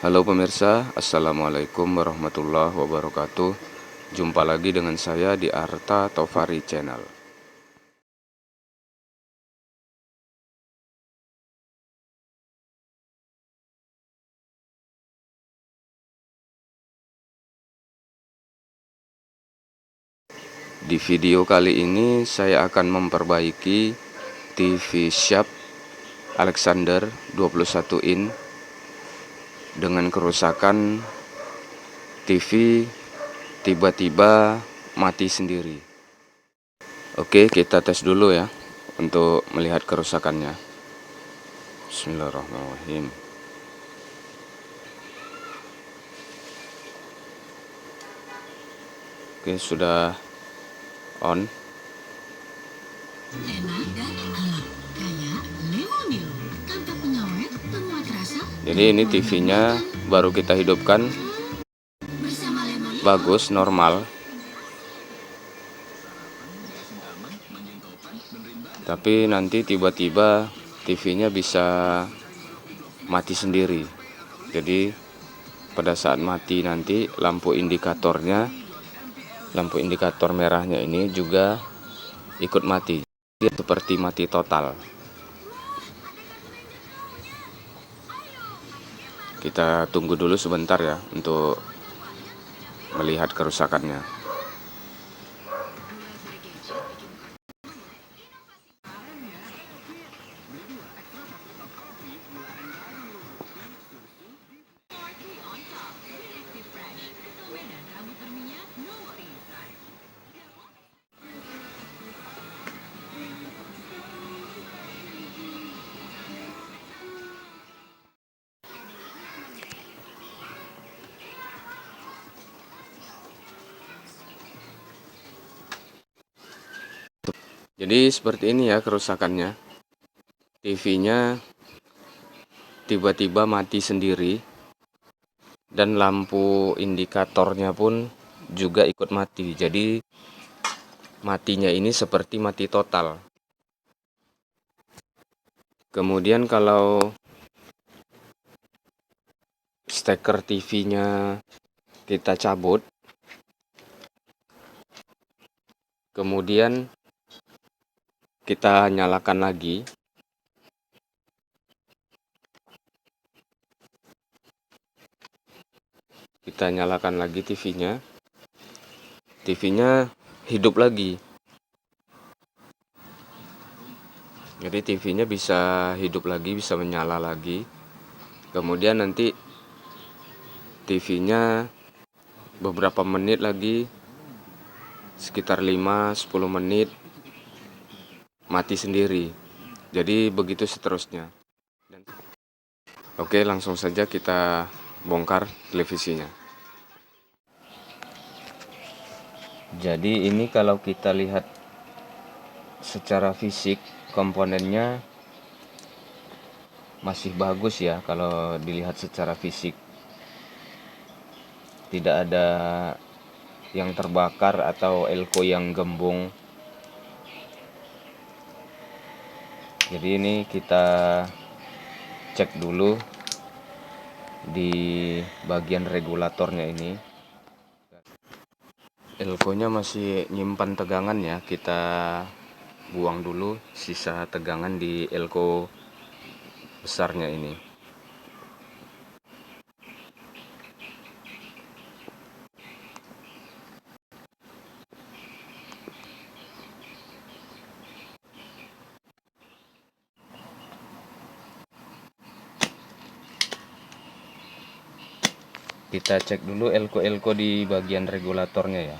Halo pemirsa, Assalamualaikum warahmatullahi wabarakatuh. Jumpa lagi dengan saya di Arta Tofari Channel. Di video kali ini saya akan memperbaiki TV Sharp Alexander 21 in dengan kerusakan TV tiba-tiba mati sendiri. Oke, kita tes dulu ya untuk melihat kerusakannya. Bismillahirrahmanirrahim. Oke, sudah on. Jadi ini TV-nya baru kita hidupkan, bagus, normal. Tapi nanti tiba-tiba TV-nya bisa mati sendiri. Jadi pada saat mati nanti lampu indikator merahnya ini juga ikut mati. Dia seperti mati total. Kita tunggu dulu sebentar ya untuk melihat kerusakannya. Jadi seperti ini ya kerusakannya. TV-nya tiba-tiba mati sendiri dan lampu indikatornya pun juga ikut mati. Jadi matinya ini seperti mati total. Kemudian kalau steker TV-nya kita cabut, kemudian kita nyalakan lagi. Kita nyalakan lagi TV-nya. TV-nya hidup lagi. Jadi TV-nya bisa hidup lagi, bisa menyala lagi. Kemudian nanti TV-nya beberapa menit lagi, sekitar 5-10 menit mati sendiri. Jadi begitu seterusnya. Oke, langsung saja kita bongkar televisinya. Jadi ini kalau kita lihat secara fisik, komponennya masih bagus ya kalau dilihat secara fisik. Tidak ada yang terbakar atau elko yang gembung. Jadi ini kita cek dulu di bagian regulatornya ini. Elko-nya masih nyimpan tegangan ya, kita buang dulu sisa tegangan di elko besarnya ini. Kita cek dulu elko-elko di bagian regulatornya ya.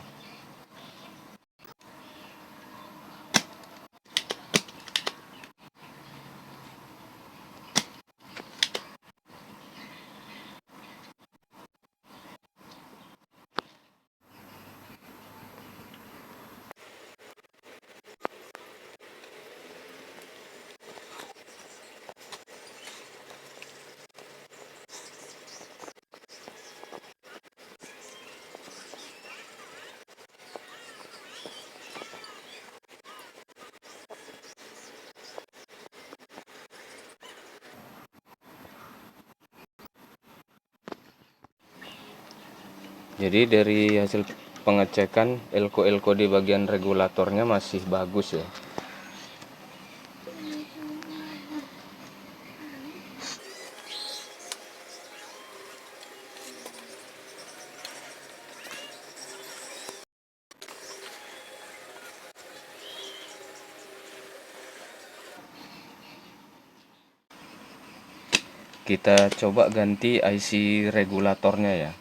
Jadi dari hasil pengecekan elko di bagian regulatornya masih bagus ya. Kita coba ganti IC regulatornya ya.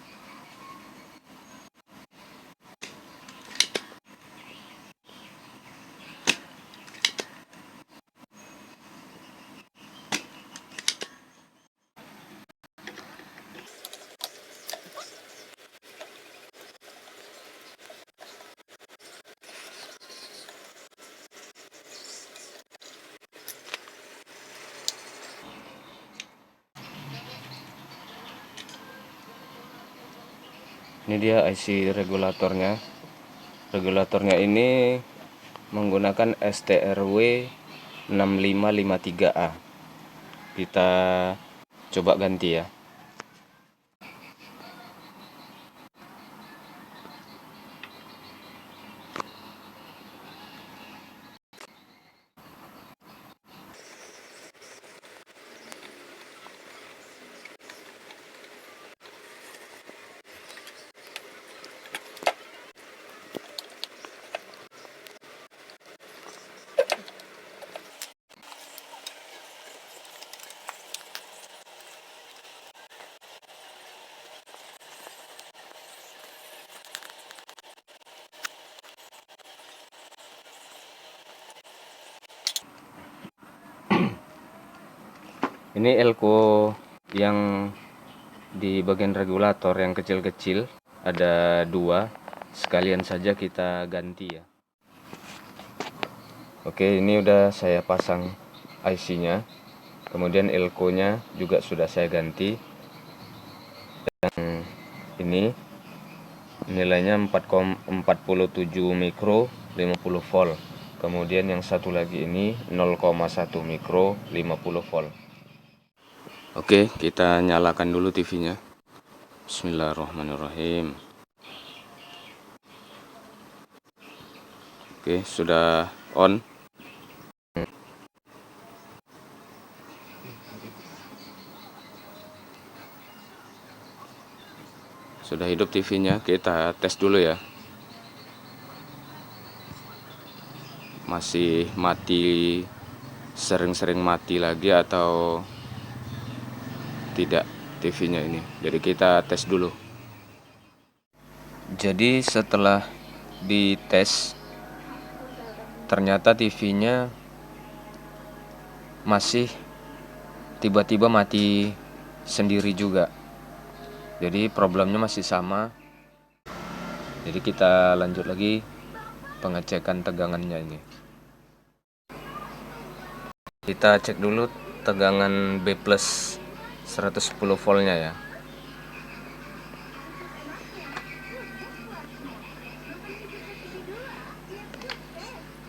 Ini dia IC regulatornya. Regulatornya ini menggunakan STRW 6553A. Kita coba ganti ya. Ini elko yang di bagian regulator yang kecil-kecil ada 2, sekalian saja kita ganti ya. Oke, ini udah saya pasang IC-nya, kemudian elko-nya juga sudah saya ganti. Dan ini nilainya 4,47 mikro 50 volt. Kemudian yang satu lagi ini 0,1 mikro 50 volt. Oke, kita nyalakan dulu TV-nya. Bismillahirrahmanirrahim. Oke, sudah on. Sudah hidup TV-nya, kita tes dulu ya. Masih mati, sering-sering mati lagi atau tidak TV-nya ini. Jadi kita tes dulu. Jadi setelah dites, ternyata TV-nya masih tiba-tiba mati sendiri juga. Jadi problemnya masih sama. Jadi kita lanjut lagi pengecekan tegangannya ini. Kita cek dulu tegangan B+ 110 voltnya ya.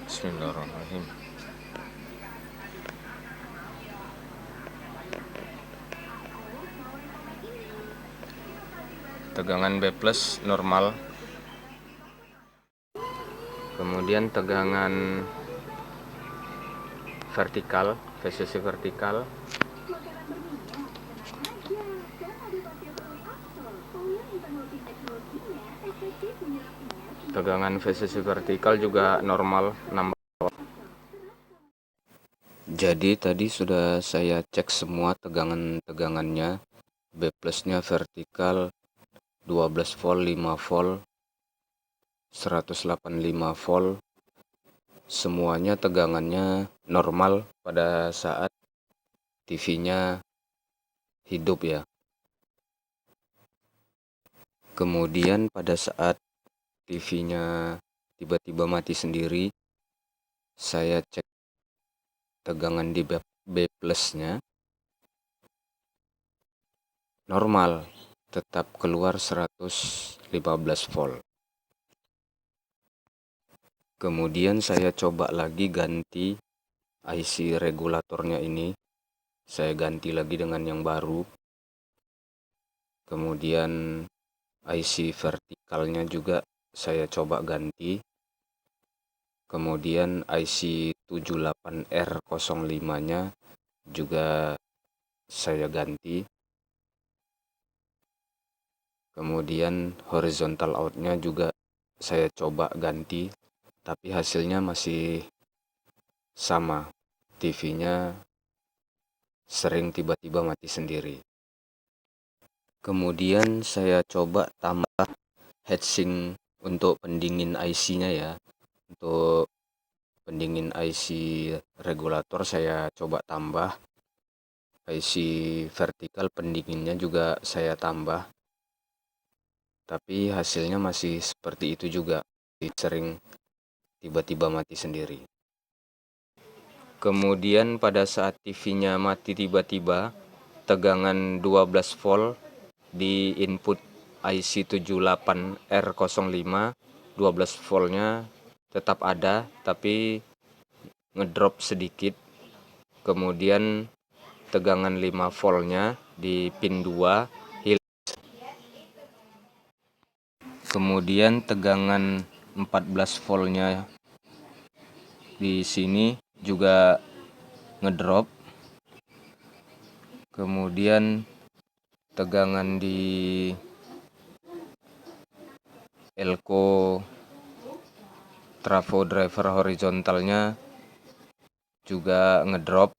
Bismillahirrahmanirrahim. Tegangan B+ normal. Kemudian tegangan vertikal, VCC vertikal. Tegangan VCC vertikal juga normal 6. Jadi tadi sudah saya cek semua tegangannya. B+-nya vertikal 12 volt, 5 volt, 185 volt. Semuanya tegangannya normal pada saat TV-nya hidup ya. Kemudian pada saat TV-nya tiba-tiba mati sendiri, saya cek tegangan di B+-nya normal, tetap keluar 115 volt. Kemudian saya coba lagi ganti IC regulatornya ini. Saya ganti lagi dengan yang baru. Kemudian IC vertikalnya juga saya coba ganti. Kemudian IC 78R05-nya juga saya ganti. Kemudian horizontal outnya juga saya coba ganti, tapi hasilnya masih sama. TV-nya sering tiba-tiba mati sendiri. Kemudian saya coba tambah heatsink untuk pendingin IC-nya ya. Untuk pendingin IC regulator saya coba tambah. IC vertikal pendinginnya juga saya tambah. Tapi hasilnya masih seperti itu juga. Sering tiba-tiba mati sendiri. Kemudian pada saat TV-nya mati tiba-tiba, tegangan 12 volt di input IC 78R05, 12 voltnya tetap ada tapi ngedrop sedikit. Kemudian tegangan 5 voltnya di pin 2 hilang. Kemudian tegangan 14 voltnya di sini juga ngedrop. Kemudian tegangan di elko trafo driver horizontalnya juga ngedrop.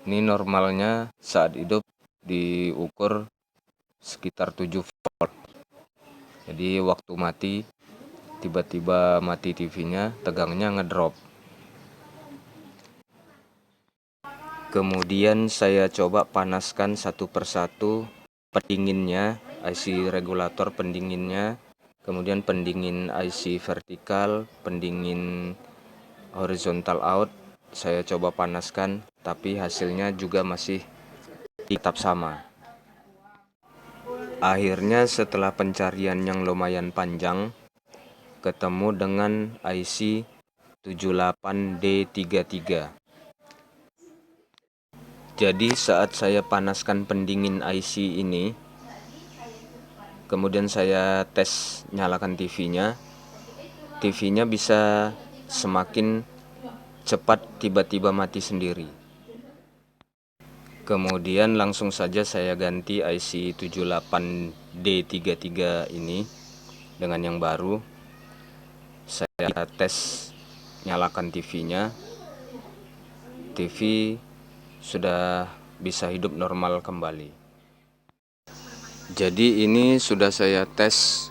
Ini normalnya saat hidup diukur sekitar 7 volt. Jadi waktu mati, tiba-tiba mati TV-nya, tegangnya ngedrop. Kemudian saya coba panaskan satu persatu pendinginnya, IC regulator pendinginnya, kemudian pendingin IC vertikal, pendingin horizontal out, saya coba panaskan, tapi hasilnya juga masih tetap sama. Akhirnya setelah pencarian yang lumayan panjang, ketemu dengan IC 78D33. Jadi saat saya panaskan pendingin IC ini, kemudian saya tes nyalakan TV-nya bisa semakin cepat tiba-tiba mati sendiri. Kemudian langsung saja saya ganti IC 78D33 ini dengan yang baru. Saya tes nyalakan TV-nya. TV sudah bisa hidup normal kembali. Jadi ini sudah saya tes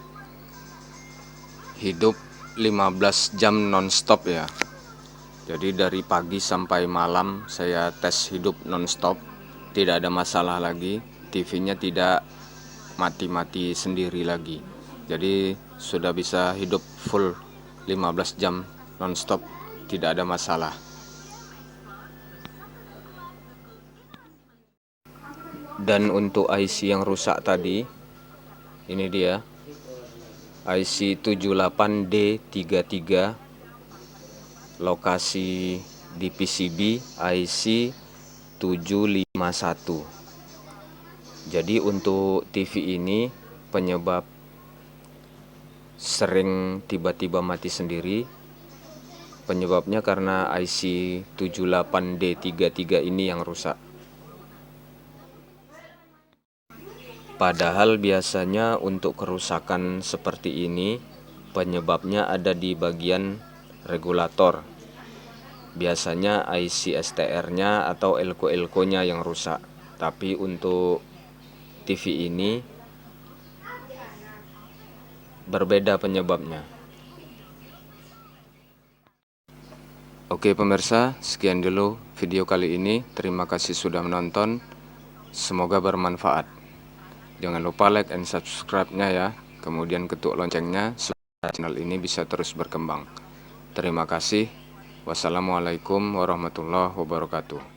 hidup 15 jam non-stop ya. Jadi dari pagi sampai malam saya tes hidup non-stop, tidak ada masalah lagi. TV-nya tidak mati-mati sendiri lagi. Jadi sudah bisa hidup full 15 jam non-stop, tidak ada masalah. Dan untuk IC yang rusak tadi, ini dia IC 78D33, lokasi di PCB IC 751. Jadi untuk TV ini penyebab sering tiba-tiba mati sendiri, penyebabnya karena IC 78D33 ini yang rusak. Padahal biasanya untuk kerusakan seperti ini penyebabnya ada di bagian regulator. Biasanya IC STR-nya atau elko-elkonya yang rusak. Tapi untuk TV ini berbeda penyebabnya. Oke pemirsa, sekian dulu video kali ini. Terima kasih sudah menonton. Semoga bermanfaat. Jangan lupa like and subscribe-nya ya. Kemudian ketuk loncengnya supaya channel ini bisa terus berkembang. Terima kasih. Wassalamualaikum warahmatullahi wabarakatuh.